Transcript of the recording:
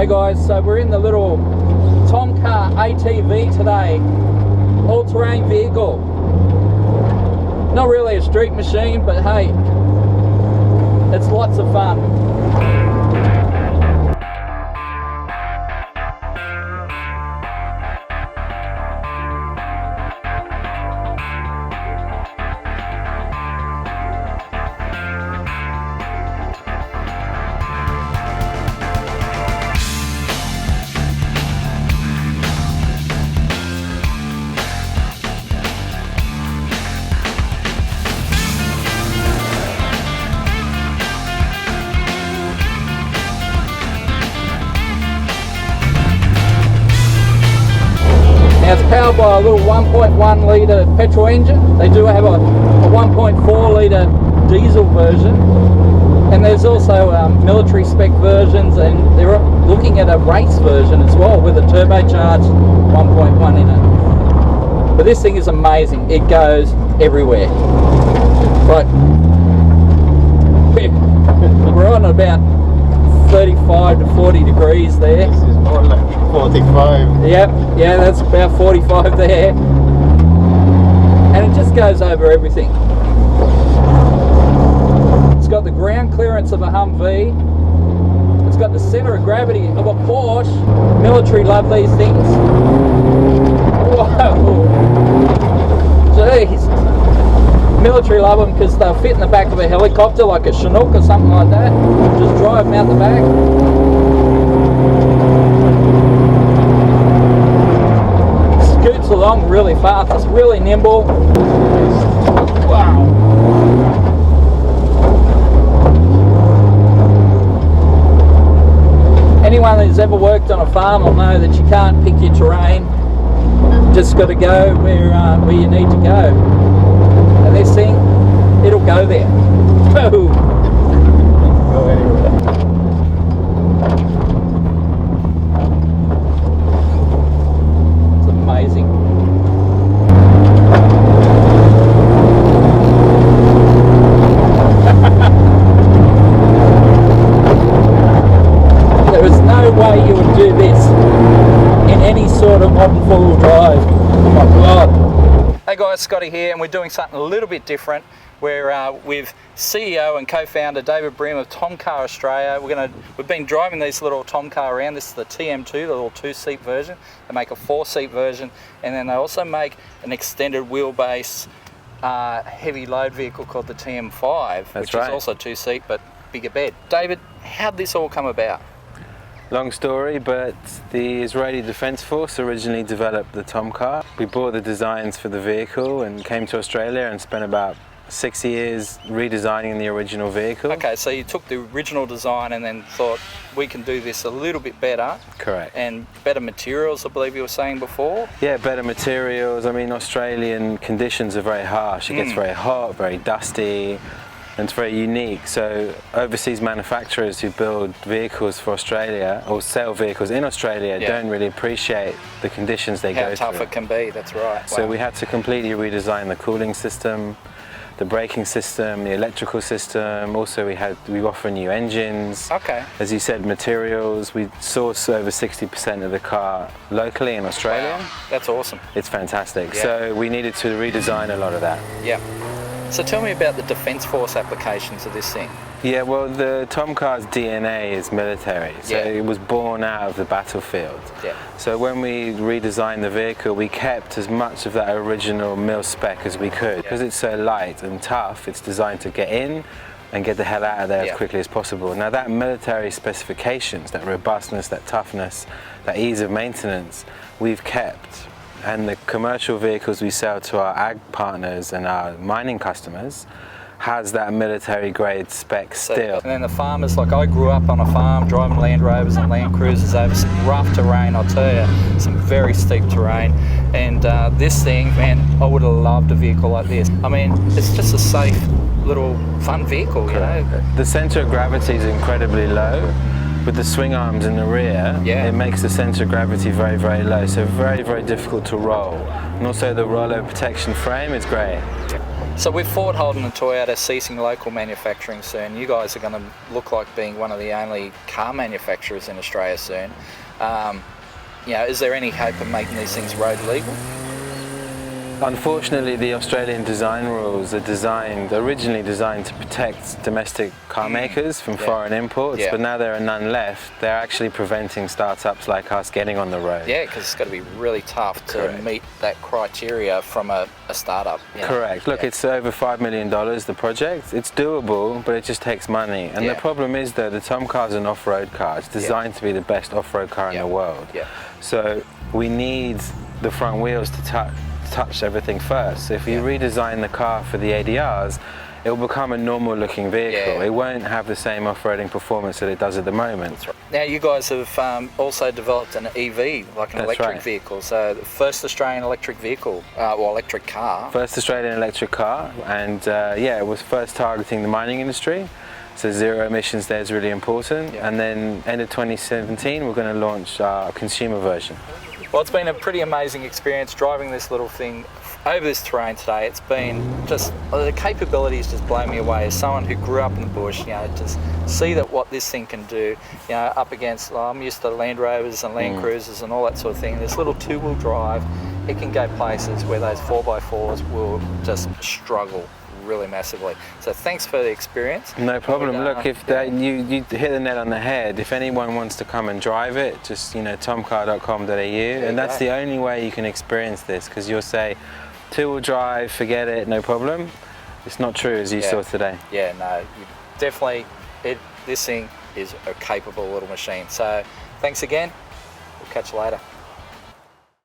Hey guys, so we're in the little TOMCAR ATV today, all-terrain vehicle. Not really a street machine, but hey, it's lots of fun. It's powered by a little 1.1 litre petrol engine. They do have a 1.4 litre diesel version, and there's also military spec versions, and they're looking at a race version as well with a turbocharged 1.1 in it. But this thing is amazing. It goes everywhere. Right, we're on about 35 to 40 degrees there. This is more like 45. Yep, yeah, that's about 45 there. And it just goes over everything. It's got the ground clearance of a Humvee. It's got the centre of gravity of a Porsche. Military love these things. Whoa! Jeez. Military love them because they'll fit in the back of a helicopter like a Chinook or something like that. Just drive them out the back. Scoots along really fast. It's really nimble. Wow. Anyone who's ever worked on a farm will know that you can't pick your terrain. You just got to go where you need to go. And this thing, it'll go there. Boom. Go anywhere. It's amazing. There is no way you would do this in any sort of modern four-wheel drive. Oh my God. Hey guys, Scotty here, and we're doing something a little bit different. We're with CEO and co-founder David Brim of TOMCAR Australia. We've been driving these little TOMCAR around. This is the TM2, the little two-seat version. They make a four-seat version, and then they also make an extended wheelbase heavy load vehicle called the TM5, which is also two-seat but bigger bed. David, how'd this all come about? Long story, but the Israeli Defence Force originally developed the TOMCAR. We bought the designs for the vehicle and came to Australia and spent about 6 years redesigning the original vehicle. Okay, so you took the original design and then thought, we can do this a little bit better. Correct. And better materials, I believe you were saying before? Yeah, better materials. I mean, Australian conditions are very harsh. It gets very hot, very dusty. And it's very unique, so overseas manufacturers who build vehicles for Australia or sell vehicles in Australia don't really appreciate the conditions they go through. How tough it can be, that's right. So we had to completely redesign the cooling system, the braking system, the electrical system. Also we offer new engines. Okay. As you said, materials. We source over 60% of the car locally in Australia. Wow. That's awesome. It's fantastic. Yeah. So we needed to redesign a lot of that. Yeah. So tell me about the Defence Force applications of this thing. Yeah, well, the TOMCAR's DNA is military, so it was born out of the battlefield. Yeah. So when we redesigned the vehicle, we kept as much of that original mil spec as we could. Because it's so light and tough, it's designed to get in and get the hell out of there as quickly as possible. Now that military specifications, that robustness, that toughness, that ease of maintenance, we've kept. And the commercial vehicles we sell to our ag partners and our mining customers has that military grade spec still. And then the farmers, like I grew up on a farm driving Land Rovers and Land Cruisers over some rough terrain, I'll tell you, some very steep terrain. And this thing, man, I would have loved a vehicle like this. I mean, it's just a safe little fun vehicle, you know. The centre of gravity is incredibly low. With the swing arms in the rear, it makes the centre of gravity very, very low, so very, very difficult to roll. And also the rollover protection frame is great. So with Ford, Holden and Toyota ceasing local manufacturing soon, you guys are going to look like being one of the only car manufacturers in Australia soon. You know, is there any hope of making these things road legal? Unfortunately, the Australian design rules are originally designed to protect domestic car makers from foreign imports, but now there are none left. They're actually preventing startups like us getting on the road. Yeah, because it's got to be really tough to meet that criteria from a startup. You know? Correct. Look, it's over $5 million, the project. It's doable, but it just takes money. And the problem is, though, the TOMCAR is an off-road car. It's designed to be the best off-road car in the world. So we need the front wheels to touch everything first. So if you redesign the car for the ADRs, it will become a normal looking vehicle. It won't have the same off-roading performance that it does at the moment. That's right. Now you guys have also developed an EV, like an electric vehicle. So the first Australian electric vehicle, or electric car. First Australian electric car, and it was first targeting the mining industry. So zero emissions there is really important. And then end of 2017, we're going to launch our consumer version. Well, it's been a pretty amazing experience driving this little thing over this terrain today. It's been just, the capabilities just blow me away as someone who grew up in the bush, you know, just see that what this thing can do, you know, up against, I'm used to Land Rovers and Land Cruisers and all that sort of thing. This little two-wheel drive, it can go places where those 4x4s will just struggle really massively. So thanks for the experience. No problem. Look, if you hit the nail on the head. If anyone wants to come and drive it, just, you know, tomcar.com.au, and that's the only way you can experience this, because you'll say two-wheel drive, forget it, no problem. It's not true, as you saw today. Yeah, no, definitely, this thing is a capable little machine. So thanks again. We'll catch you later.